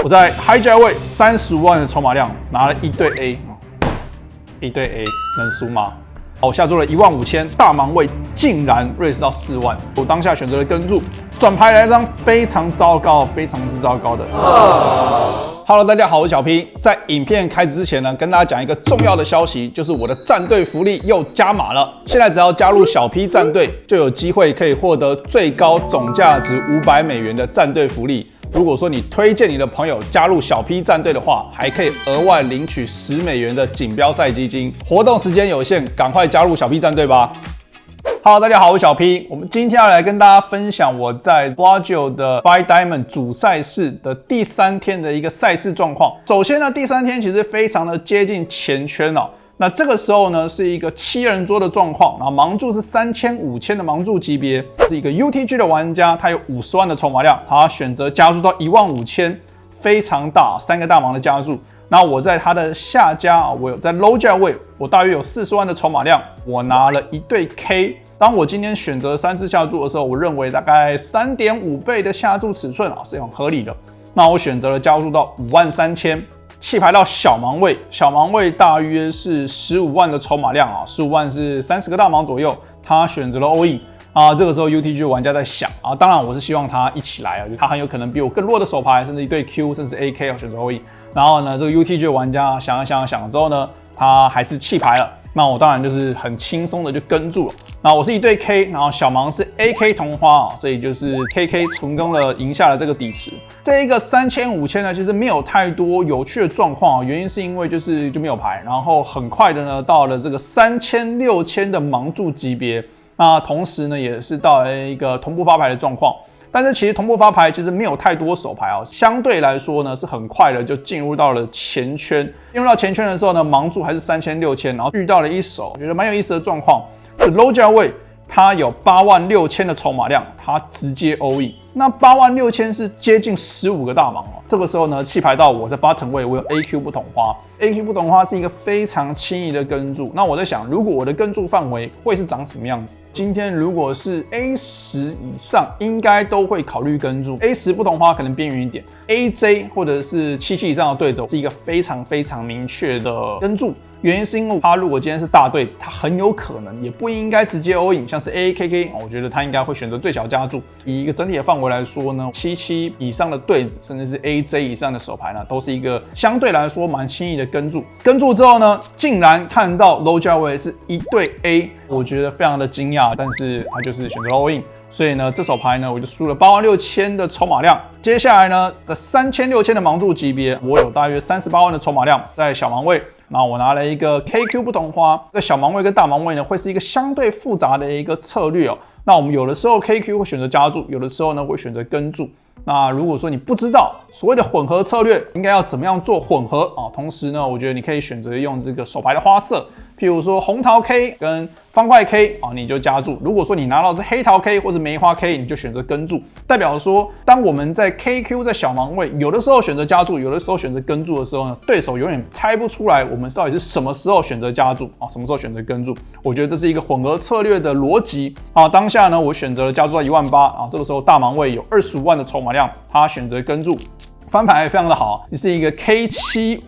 我在 hijack 位35万的筹码量拿了一对 A， 一对 A 能输吗？我下注了15000，大盲位竟然raise到4万，我当下选择了跟注，转牌来一张非常糟糕、非常之糟糕的。Hello， 大家好，我是小 P。在影片开始之前呢，跟大家讲一个重要的消息，就是我的战队福利又加码了。现在只要加入小 P 战队，就有机会可以获得最高总价值$500的战队福利。如果说你推荐你的朋友加入小 P 战队的话，还可以额外领取$10的锦标赛基金。活动时间有限，赶快加入小 P 战队吧。Hello， 大家好，我是小 P。我们今天要来跟大家分享我在 Brazil 的 Five Diamond 主赛事的第3天的一个赛事状况。首先呢，第3天其实非常的接近前圈哦。那这个时候呢，是一个7人桌的状况，然后盲注是3000、5000的盲注级别，是一个 UTG 的玩家，他有50万的筹码量，他选择加注到15000，非常大，3个大盲的加注。那我在他的下家，我有在 low jack 位，我大约有40万的筹码量，我拿了一对 K。当我今天选择3次下注的时候，我认为大概3.5倍的下注尺寸是很合理的。那我选择了加注到53000。弃牌到小盲位，小盲位大约是15万的筹码量15万是30个大盲左右，他选择了 all in 这个时候 UTG 玩家在想当然我是希望他一起来他很有可能比我更弱的手牌，甚至一对 Q 甚至 AK 要选择 all in， 然后呢这个 UTG 玩家想之后呢，他还是弃牌了。那我当然就是很轻松的就跟住了。那我是一对 K， 然后小盲是 AK 同花所以就是 KK 成功的赢下了这个底池。这一个3000、5000呢，其实没有太多有趣的状况原因是因为就没有牌，然后很快的呢到了这个3000、6000的盲注级别，那同时呢也是到了一个同步发牌的状况。但是其实同步发牌其实没有太多手牌相对来说呢是很快的就进入到了前圈。进入到前圈的时候呢，盲注还是3000、6000，然后遇到了一手我觉得蛮有意思的状况，是 low jack 位，他有86000的筹码量，他直接 all in。那86000是接近15个大盲这个时候呢，弃牌到我在 bottom 位，我有 AQ 不同花。AQ 不同花是一个非常轻易的跟注。那我在想，如果我的跟注范围会是长什么样子？今天如果是 A10 以上，应该都会考虑跟注。A10 不同花可能边缘一点 ，AJ 或者是77以上的对手是一个非常非常明确的跟注。原因是因为他如果今天是大对子，他很有可能也不应该直接 all in， 像是 AAKK， 我觉得他应该会选择最小加注。以一个整体的范围来说呢，77以上的对子，甚至是 AJ 以上的手牌呢，都是一个相对来说蛮轻易的跟注。跟注之后呢，竟然看到 low jack 位是一对 A， 我觉得非常的惊讶，但是他就是选择 all in。所以呢，这手牌呢，我就输了86000的筹码量。接下来呢，在3000、6000的盲注级别，我有大约38万的筹码量，在小盲位。那我拿了一个 KQ 不同花，在小盲位跟大盲位呢，会是一个相对复杂的一个策略那我们有的时候 KQ 会选择加注，有的时候呢会选择跟注。那如果说你不知道所谓的混合策略应该要怎么样做混合同时呢，我觉得你可以选择用这个手牌的花色，譬如说红桃 K 跟方块 K 你就加注。如果说你拿到是黑桃 K 或者梅花 K， 你就选择跟注。代表说，当我们在 KQ 在小盲位，有的时候选择加注，有的时候选择跟注的时候呢，对手永远猜不出来我们到底是什么时候选择加注什么时候选择跟注。我觉得这是一个混合策略的逻辑当下呢，我选择了加注到18000这个时候大盲位有25万的筹码量，他选择跟注，翻牌非常的好，是一个 K75，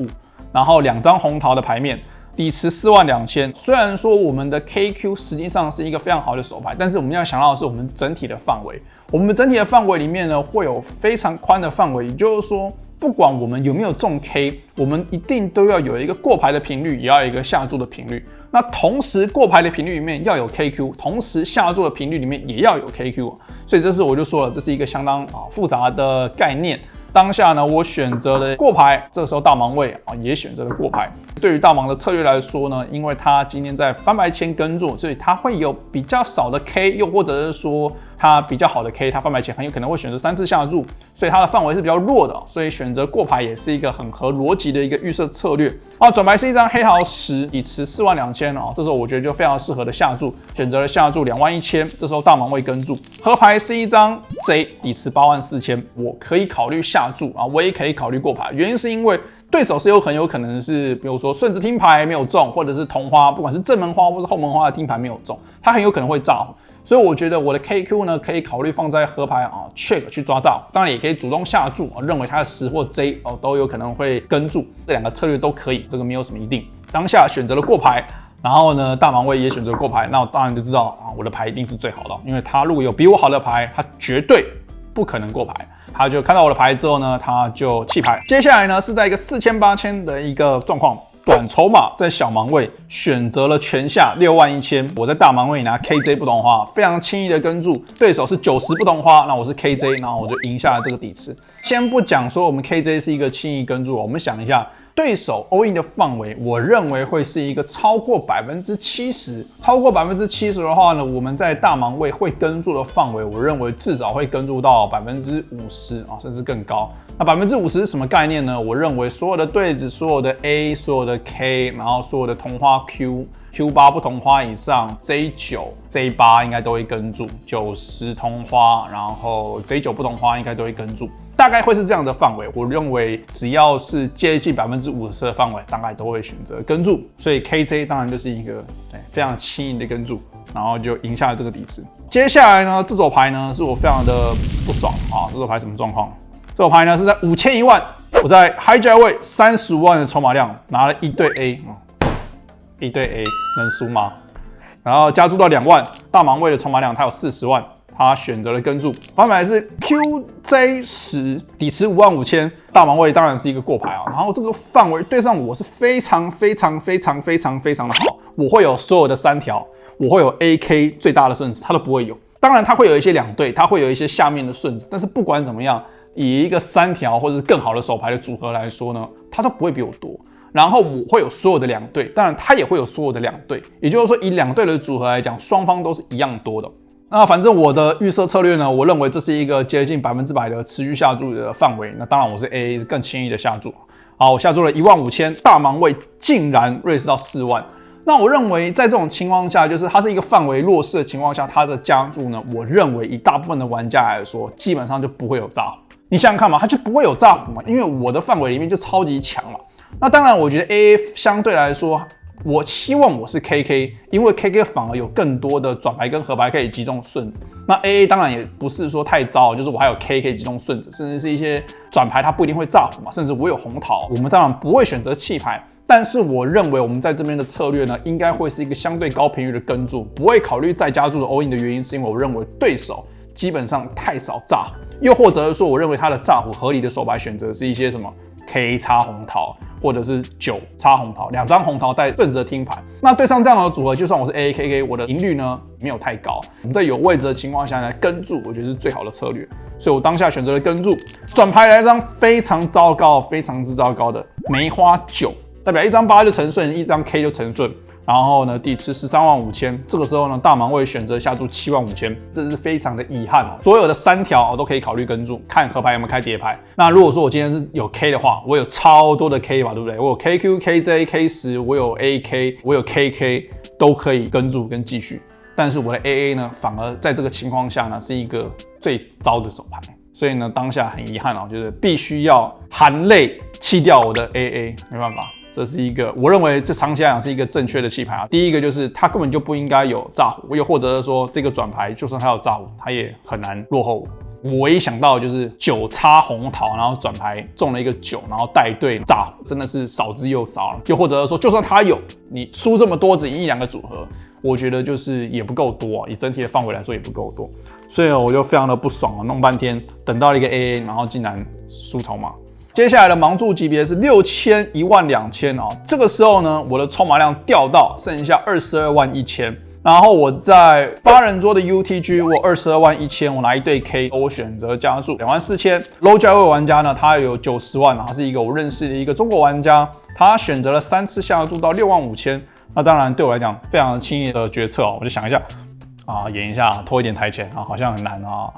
然后2张红桃的牌面。底池42000，虽然说我们的 KQ 实际上是一个非常好的手牌，但是我们要想到的是我们整体的范围。我们整体的范围里面呢，会有非常宽的范围，也就是说，不管我们有没有中 K， 我们一定都要有一个过牌的频率，也要有一个下注的频率。那同时过牌的频率里面要有 KQ， 同时下注的频率里面也要有 KQ， 所以这是我就说了，这是一个相当复杂的概念。当下呢，我选择了过牌，这个时候大盲位也选择了过牌。对于大盲的策略来说呢，因为他今天在翻牌前跟注，所以他会有比较少的 K， 又或者是说他比较好的 K， 他翻牌前很有可能会选择3次下注，所以他的范围是比较弱的，所以选择过牌也是一个很合逻辑的一个预设策略。转牌是一张黑桃10，底池42000这时候我觉得就非常适合的下注，选择了下注21000，这时候大盲位跟注。合牌是一张 J， 底池84000，我可以考虑下注我也可以考虑过牌，原因是因为对手是很有可能是，比如说顺子听牌没有中，或者是同花，不管是正门花或是后门花的听牌没有中，他很有可能会炸。所以我觉得我的 KQ 呢可以考虑放在合牌check 去抓炸，当然也可以主动下注认为它的10或 J 都有可能会跟注，这两个策略都可以，这个没有什么一定。当下选择了过牌，然后呢大盲位也选择了过牌，那我当然就知道我的牌一定是最好的，因为他如果有比我好的牌，他绝对不可能过牌。他就看到我的牌之后呢，他就弃牌。接下来呢是在一个4000、8000的一个状况，短筹码在小盲位选择了全下61000，我在大盲位拿 KJ 不同花，非常轻易的跟注，对手是90不同花，那我是 KJ， 然后我就赢下了这个底池。先不讲说我们 KJ 是一个轻易跟注，我们想一下。对手 all in 的范围，我认为会是一个超过70%，超过70%的话呢，我们在大盲位会跟注的范围，我认为至少会跟注到50%甚至更高。那50%是什么概念呢？我认为所有的对子、所有的 A、所有的 K， 然后所有的同花 Q8 不同花以上 ，J9、J8 应该都会跟注，90同花，然后 J9 不同花应该都会跟注。大概会是这样的范围，我认为只要是接近50%的范围，大概都会选择跟注，所以 KJ 当然就是一个非常轻易的跟注，然后就赢下了这个底池。接下来呢，这手牌呢是我非常的不爽这手牌什么状况？这手牌呢是在5000、1万，我在 hijack 位35万的筹码量拿了一对 A，一对 A 能输吗？然后加注到2万，大盲位的筹码量它有40万。他选择了跟注，反牌是 QJ10，底池55000，大盲位当然是一个过牌然后这个范围对上我是非常的好，我会有所有的3条，我会有 AK 最大的顺子，他都不会有。当然他会有一些2对，他会有一些下面的顺子，但是不管怎么样，以一个3条或者是更好的手牌的组合来说呢，他都不会比我多。然后我会有所有的2对，当然他也会有所有的2对，也就是说以2对的组合来讲，双方都是一样多的。那反正我的预设策略呢，我认为这是一个接近100%的持续下注的范围。那当然我是 AA 更轻易的下注。好，我下注了15000，大盲位竟然瑞士到4万。那我认为在这种情况下，就是它是一个范围弱势的情况下，它的加注呢，我认为以大部分的玩家来说，基本上就不会有炸胡。你想想看嘛，它就不会有炸胡嘛，因为我的范围里面就超级强嘛。那当然，我觉得 AA 相对来说。我希望我是 KK， 因为 KK 反而有更多的转牌跟合牌可以击中顺子。那 AA 当然也不是说太糟，就是我还有 K 可以击中顺子，甚至是一些转牌它不一定会炸胡嘛，甚至我有红桃，我们当然不会选择弃牌。但是我认为我们在这边的策略呢，应该会是一个相对高频率的跟注，不会考虑再加注的 all in 的原因，是因为我认为对手基本上太少炸胡，又或者是说我认为他的炸胡合理的手牌选择是一些什么 K 插红桃。或者是9插红桃，2张红桃带顺子的听牌。那对上这样的组合，就算我是 AAKK， 我的赢率呢没有太高。我们在有位置的情况下呢，跟注我觉得是最好的策略，所以我当下选择了跟注。转牌来一张非常糟糕、非常之糟糕的梅花9，代表1张8就成顺，1张 K 就成顺。然后呢，底池135000，这个时候呢，大盲位选择下注75000，这是非常的遗憾所有的3条都可以考虑跟注，看合牌有没有开叠牌。那如果说我今天是有 K 的话，我有超多的 K 嘛，对不对？我有 KQ、KJ、K10，我有 AK， 我有 KK， 都可以跟注跟继续。但是我的 AA 呢，反而在这个情况下呢，是一个最糟的手牌。所以呢，当下很遗憾就是必须要含泪弃掉我的 AA， 没办法。这是一个我认为这长期来讲是一个正确的弃牌第一个就是它根本就不应该有炸胡，又或者是说这个转牌就算它有炸胡，它也很难落后我。我唯一想到的就是9插红桃，然后转牌中了一个9，然后带队炸胡，真的是少之又少了。又或者是说，就算它有，你输这么多只赢1-2个组合，我觉得就是也不够多以整体的范围来说也不够多。所以我就非常的不爽弄半天，等到了一个 AA， 然后竟然输筹码。接下来的盲注级别是6000、12000这个时候呢，我的筹码量掉到剩下22万1000。然后我在8人桌的 UTG， 我22万1000，我拿一对 K， 我选择加注2万4000。low 价位玩家呢，他有90万，他是一个我认识的一个中国玩家，他选择了3次下注到6万5000。那当然对我来讲非常轻易的决策我就想一下演一下拖一点台前好像很难好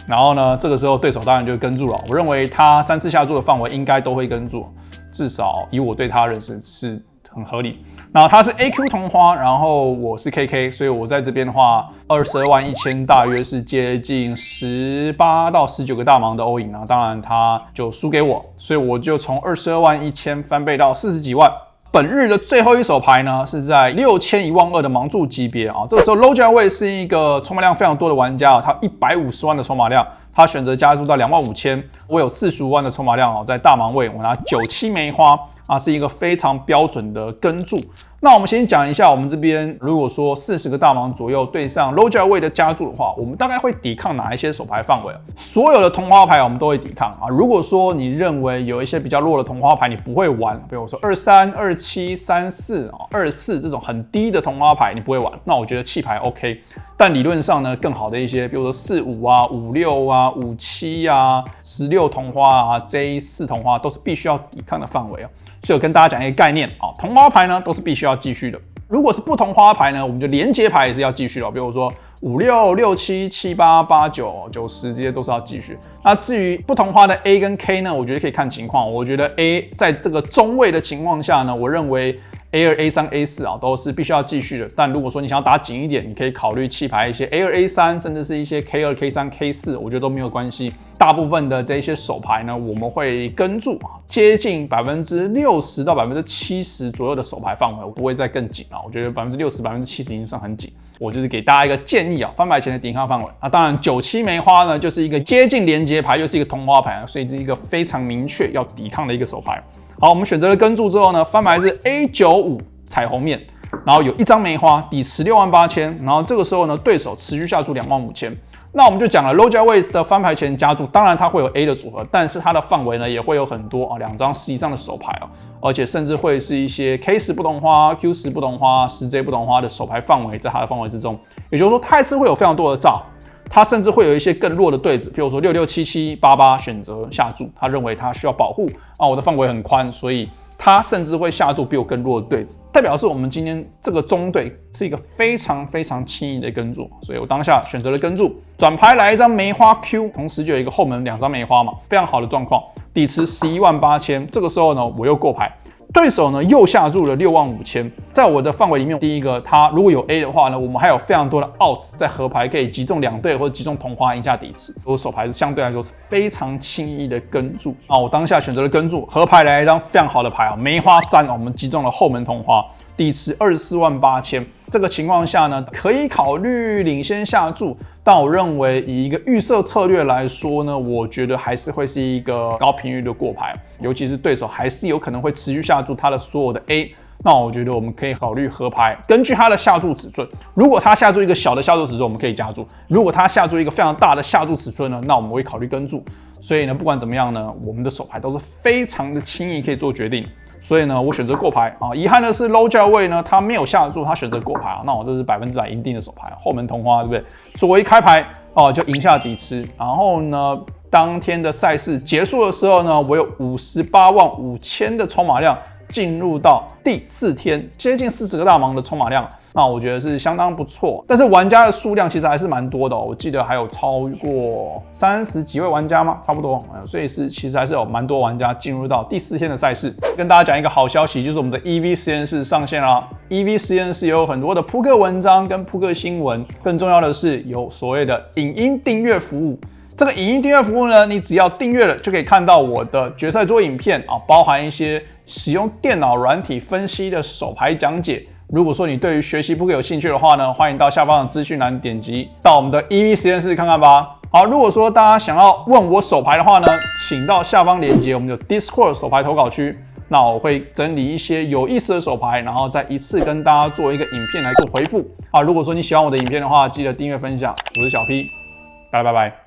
然后呢，这个时候对手当然就跟注了。我认为他3次下注的范围应该都会跟注，至少以我对他的认识是很合理。然后他是 AQ 同花，然后我是 KK， 所以我在这边的话，22万1000大约是接近18到19个大盲的all in当然他就输给我，所以我就从22万1000翻倍到40几万。本日的最后一手牌呢，是在6000、12000的盲注级别啊。这个时候 Low Way 是一个筹码量非常多的玩家啊，他150万的筹码量，他选择加注到25000。我有45万的筹码量哦，在大盲位我拿97梅花啊，是一个非常标准的跟注。那我们先讲一下，我们这边如果说40个大盲左右对上 Low Way 的加注的话，我们大概会抵抗哪一些手牌范围？所有的同花牌我们都会抵抗啊。如果说你认为有一些比较弱的同花牌你不会玩，比如说23、27、34、24这种很低的同花牌你不会玩，那我觉得弃牌 OK。但理论上呢，更好的一些，比如说45啊、56啊、57啊、16同花啊、J4同花都是必须要抵抗的范围啊。所以我跟大家讲一个概念啊，同花牌呢都是必须要继续的。如果是不同花牌呢，我们就连接牌也是要继续的，比如说56、67、78、89、90这些都是要继续。那至于不同花的 A 跟 K 呢，我觉得可以看情况。我觉得 A 在这个中位的情况下呢，我认为 A2、A3、A4 啊都是必须要继续的。但如果说你想要打紧一点，你可以考虑弃牌一些 A2、A3， 甚至是一些 K2、K3、K4， 我觉得都没有关系。大部分的这些手牌呢，我们会跟注啊，接近60%到70%左右的手牌范围，我不会再更紧了。我觉得60%、70%已经算很紧。我就是给大家一个建议啊，翻牌前的抵抗范围。那当然97梅花呢，就是一个接近连接牌，又是一个同花牌，所以是一个非常明确要抵抗的一个手牌。好，我们选择了跟注之后呢，翻牌是 A95 彩虹面，然后有一张梅花，抵168000，然后这个时候呢，对手持续下注25000。那我们就讲了 Low Way 的翻牌前加注，当然它会有 A 的组合，但是它的范围呢也会有很多啊，2张10以上的手牌啊，而且甚至会是一些 K10不同花、Q10不同花、10J 不同花的手牌范围，在它的范围之中，也就是说它还是会有非常多的照，它甚至会有一些更弱的对子，譬如说66、77、88选择下注，他认为他需要保护啊，我的范围很宽，所以他甚至会下注比我更弱的对子，代表是我们今天这个中队是一个非常非常轻易的跟注，所以我当下选择了跟注，转牌来一张梅花 Q， 同时就有一个后门2张梅花嘛，非常好的状况，底池118000，这个时候呢我又过牌。对手呢又下注了65000，在我的范围里面，第一个他如果有 A 的话呢，我们还有非常多的 outs 在合牌可以击中2对或者击中同花赢下底池，我手牌是相对来说是非常轻易的跟注啊。我当下选择了跟注，合牌来一张非常好的牌啊，梅花3，我们击中了后门同花，底池248000。这个情况下呢，可以考虑领先下注，但我认为以一个预设策略来说呢，我觉得还是会是一个高频率的过牌，尤其是对手还是有可能会持续下注他的所有的 A， 那我觉得我们可以考虑合牌，根据他的下注尺寸，如果他下注一个小的下注尺寸，我们可以加注；如果他下注一个非常大的下注尺寸呢，那我们会考虑跟注。所以呢，不管怎么样呢，我们的手牌都是非常的轻易可以做决定。所以呢，我选择过牌啊。遗憾的是 Low Way 呢，他没有下注，他选择过牌啊。那我这是100%赢定的手牌，后门同花，对不对？所以我一开牌哦，就赢下底池。然后呢，当天的赛事结束的时候呢，我有585000的筹码量进入到第4天，接近40个大盲的筹码量。那我觉得是相当不错，但是玩家的数量其实还是蛮多的哦，我记得还有超过30几位玩家吗？差不多，所以其实还是有蛮多玩家进入到第4天的赛事。跟大家讲一个好消息，就是我们的 EV 实验室上线啦。EV 实验室有很多的扑克文章跟扑克新闻，更重要的是有所谓的影音订阅服务。这个影音订阅服务呢，你只要订阅了，就可以看到我的决赛桌影片啊，包含一些使用电脑软体分析的手牌讲解。如果说你对于学习扑克有兴趣的话呢，欢迎到下方的资讯栏点击到我们的 EV 实验室看看吧。好，如果说大家想要问我手牌的话呢，请到下方链接我们的 Discord 手牌投稿区，那我会整理一些有意思的手牌，然后再一次跟大家做一个影片来做回复。如果说你喜欢我的影片的话，记得订阅分享。我是小 P， 大家拜拜。